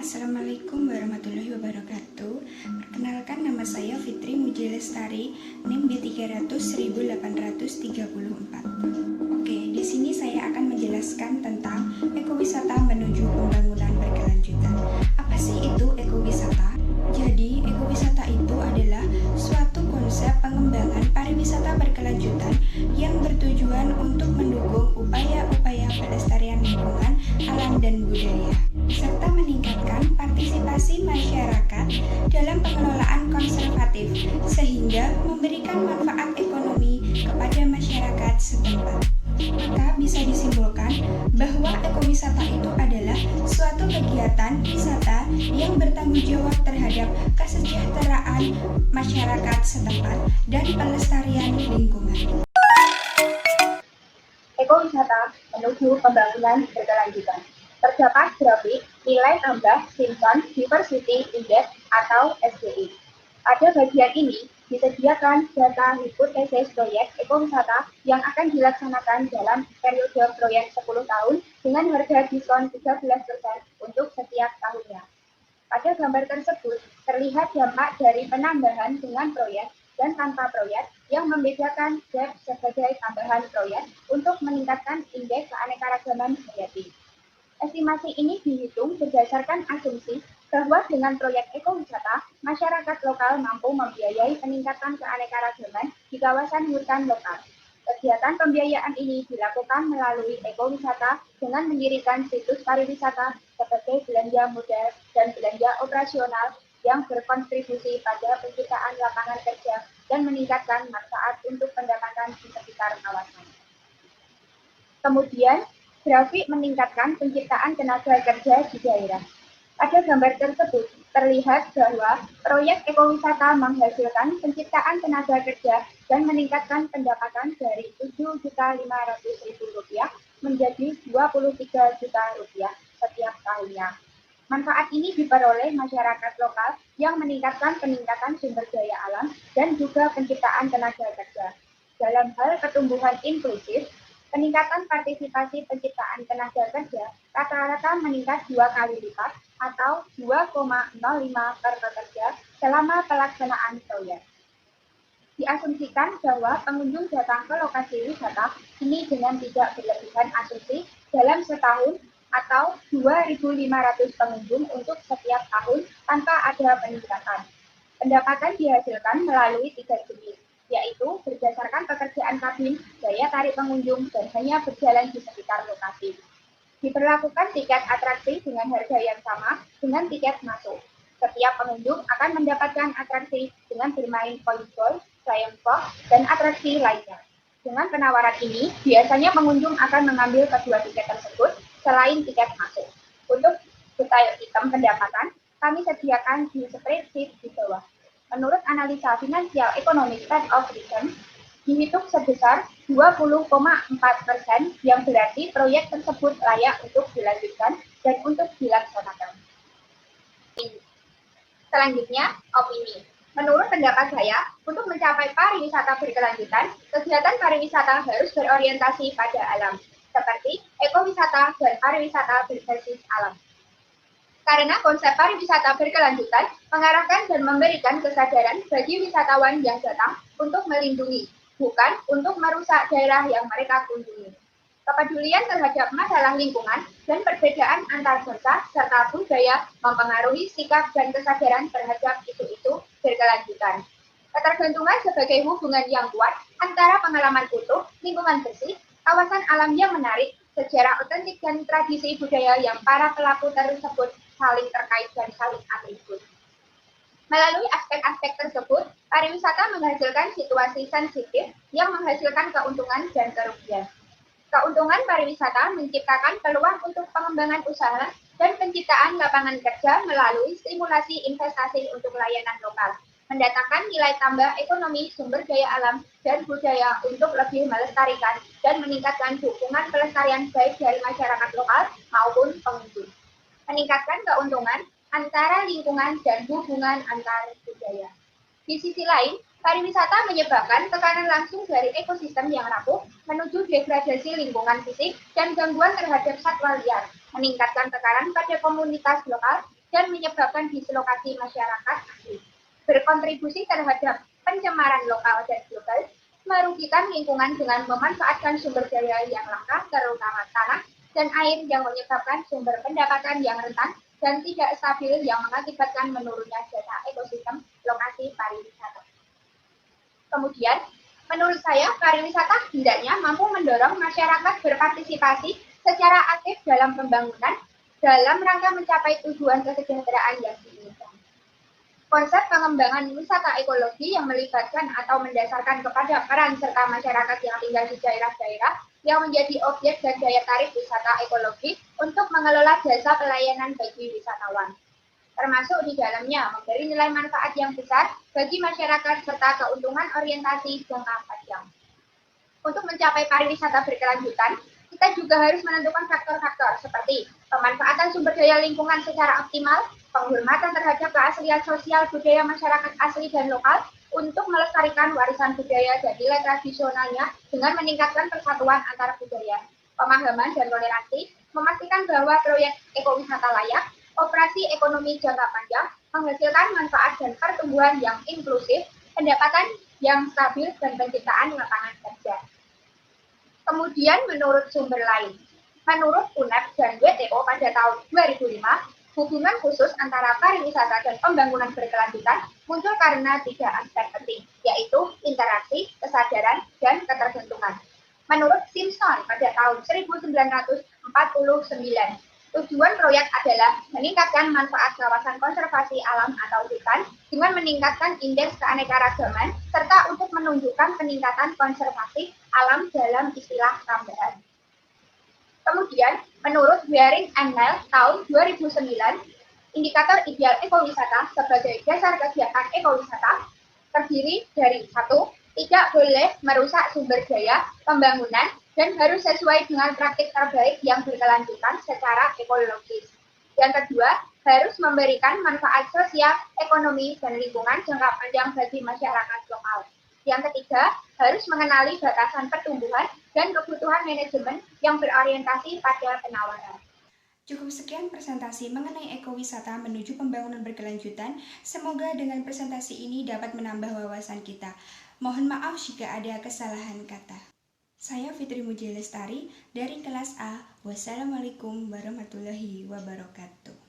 Assalamualaikum warahmatullahi wabarakatuh. Perkenalkan, nama saya Fitri Muji Lestari, NIM B300 1834. Oke, di sini saya akan menjelaskan tentang ekowisata menuju pembangunan berkelanjutan. Apa sih itu ekowisata? Jadi, ekowisata itu adalah suatu konsep pengembangan pariwisata berkelanjutan yang bertujuan untuk mendukung upaya-upaya pelestarian lingkungan, alam, dan budaya, serta meningkatkan partisipasi masyarakat dalam pengelolaan konservatif sehingga memberikan manfaat ekonomi kepada masyarakat setempat. Maka bisa disimpulkan bahwa ekowisata itu adalah suatu kegiatan wisata yang bertanggung jawab terhadap kesejahteraan masyarakat setempat dan pelestarian lingkungan. Ekowisata menuju pembangunan berkelanjutan. Terdapat grafik nilai tambah Simpson Diversity Index atau SDI. Pada bagian ini disediakan data hipotesis proyek ekowisata yang akan dilaksanakan dalam periode proyek 10 tahun dengan harga diskon 13% untuk setiap tahunnya. Pada gambar tersebut terlihat dampak dari penambahan dengan proyek dan tanpa proyek yang membedakan GAP sebagai tambahan proyek untuk meningkatkan indeks keanekaragaman hayati. Estimasi ini dihitung berdasarkan asumsi bahwa dengan proyek ekowisata, masyarakat lokal mampu membiayai peningkatan keanekaragaman di kawasan hutan lokal. Kegiatan pembiayaan ini dilakukan melalui ekowisata dengan mendirikan situs pariwisata sebagai belanja modal dan belanja operasional yang berkontribusi pada penciptaan lapangan kerja dan meningkatkan manfaat untuk pendapatan di sekitar kawasan. Kemudian, grafik meningkatkan penciptaan tenaga kerja di daerah. Pada gambar tersebut terlihat bahwa proyek ekowisata menghasilkan penciptaan tenaga kerja dan meningkatkan pendapatan dari Rp7.500.000 menjadi Rp23 juta setiap tahunnya. Manfaat ini diperoleh masyarakat lokal yang meningkatkan peningkatan sumber daya alam dan juga penciptaan tenaga kerja. Dalam hal pertumbuhan inklusif, peningkatan partisipasi penciptaan tenaga kerja rata-rata meningkat 2 kali lipat atau 2,05 per pekerja selama pelaksanaan proyek. Diasumsikan bahwa pengunjung datang ke lokasi wisata ini dengan tidak berlebihan asumsi dalam setahun atau 2.500 pengunjung untuk setiap tahun tanpa ada peningkatan. Pendapatan dihasilkan melalui 3 jenis, yaitu berdasarkan pekerjaan kabin, daya tarik pengunjung, dan hanya berjalan di sekitar lokasi. Diberlakukan tiket atraksi dengan harga yang sama dengan tiket masuk. Setiap pengunjung akan mendapatkan atraksi dengan bermain koin golf, flying fox, dan atraksi lainnya. Dengan penawaran ini, biasanya pengunjung akan mengambil kedua tiket tersebut selain tiket masuk. Untuk detail item pendapatan, kami sediakan di spreadsheet di bawah. Menurut analisa finansial economic rate of return, dihitung sebesar 20,4% yang berarti proyek tersebut layak untuk dilanjutkan dan untuk dilaksanakan. Selanjutnya, opini. Menurut pendapat saya, untuk mencapai pariwisata berkelanjutan, kegiatan pariwisata harus berorientasi pada alam, seperti ekowisata dan pariwisata berbasis alam. Karena konsep pariwisata berkelanjutan mengarahkan dan memberikan kesadaran bagi wisatawan yang datang untuk melindungi, bukan untuk merusak daerah yang mereka kunjungi. Kepedulian terhadap masalah lingkungan dan perbedaan antar bangsa serta budaya mempengaruhi sikap dan kesadaran terhadap isu-isu berkelanjutan. Ketergantungan sebagai hubungan yang kuat antara pengalaman utuh, lingkungan bersih, kawasan alam yang menarik, sejarah otentik dan tradisi budaya yang para pelaku tersebut saling terkait dan saling atribut. Melalui aspek-aspek tersebut, pariwisata menghasilkan situasi sensitif yang menghasilkan keuntungan dan kerugian. Keuntungan pariwisata menciptakan peluang untuk pengembangan usaha dan penciptaan lapangan kerja melalui stimulasi investasi untuk layanan lokal, mendatangkan nilai tambah ekonomi, sumber daya alam, dan budaya untuk lebih melestarikan dan meningkatkan dukungan pelestarian baik dari masyarakat lokal maupun pengunjung. Meningkatkan keuntungan antara lingkungan dan hubungan antar budaya. Di sisi lain, pariwisata menyebabkan tekanan langsung dari ekosistem yang rapuh menuju degradasi lingkungan fisik dan gangguan terhadap satwa liar, meningkatkan tekanan pada komunitas lokal dan menyebabkan dislokasi masyarakat asli. Berkontribusi terhadap pencemaran lokal dan global, merugikan lingkungan dengan memanfaatkan sumber daya yang langka, terutama tanah dan air yang menyebabkan sumber pendapatan yang rentan dan tidak stabil yang mengakibatkan menurunnya data ekosistem lokasi pariwisata. Kemudian, menurut saya, pariwisata hendaknya mampu mendorong masyarakat berpartisipasi secara aktif dalam pembangunan dalam rangka mencapai tujuan kesejahteraan yang diinginkan. Konsep pengembangan wisata ekologi yang melibatkan atau mendasarkan kepada peran serta masyarakat yang tinggal di daerah-daerah yang menjadi objek dan daya tarik wisata ekologi untuk mengelola jasa pelayanan bagi wisatawan. Termasuk di dalamnya memberi nilai manfaat yang besar bagi masyarakat serta keuntungan orientasi jangka panjang. Untuk mencapai pariwisata berkelanjutan, kita juga harus menentukan faktor-faktor seperti pemanfaatan sumber daya lingkungan secara optimal, penghormatan terhadap keaslian sosial budaya masyarakat asli dan lokal untuk melestarikan warisan budaya dan nilai tradisionalnya dengan meningkatkan persatuan antar budaya, pemahaman dan toleransi, memastikan bahwa proyek ekowisata layak, operasi ekonomi jangka panjang, menghasilkan manfaat dan pertumbuhan yang inklusif, pendapatan yang stabil, dan penciptaan lapangan kerja. Kemudian menurut sumber lain, menurut UNEP dan WTO pada tahun 2005, hubungan khusus antara pariwisata dan pembangunan berkelanjutan muncul karena 3 aspek penting, yaitu interaksi, kesadaran, dan ketergantungan. Menurut Simpson pada tahun 1949, tujuan proyek adalah meningkatkan manfaat kawasan konservasi alam atau hutan dengan meningkatkan indeks keanekaragaman serta untuk menunjukkan peningkatan konservasi alam dalam istilah tambahan. Kemudian, menurut Waring and Nell tahun 2009, indikator ideal ekowisata sebagai dasar kegiatan ekowisata terdiri dari 1. Tidak boleh merusak sumber daya pembangunan dan harus sesuai dengan praktik terbaik yang berkelanjutan secara ekologis. Yang kedua, harus memberikan manfaat sosial, ekonomi, dan lingkungan jangka panjang bagi masyarakat lokal. Yang ketiga, harus mengenali batasan pertumbuhan dan kebutuhan manajemen yang berorientasi pada penawaran. Cukup sekian presentasi mengenai ekowisata menuju pembangunan berkelanjutan. Semoga dengan presentasi ini dapat menambah wawasan kita. Mohon maaf jika ada kesalahan kata. Saya Fitri Muji Lestari dari kelas A. Wassalamualaikum warahmatullahi wabarakatuh.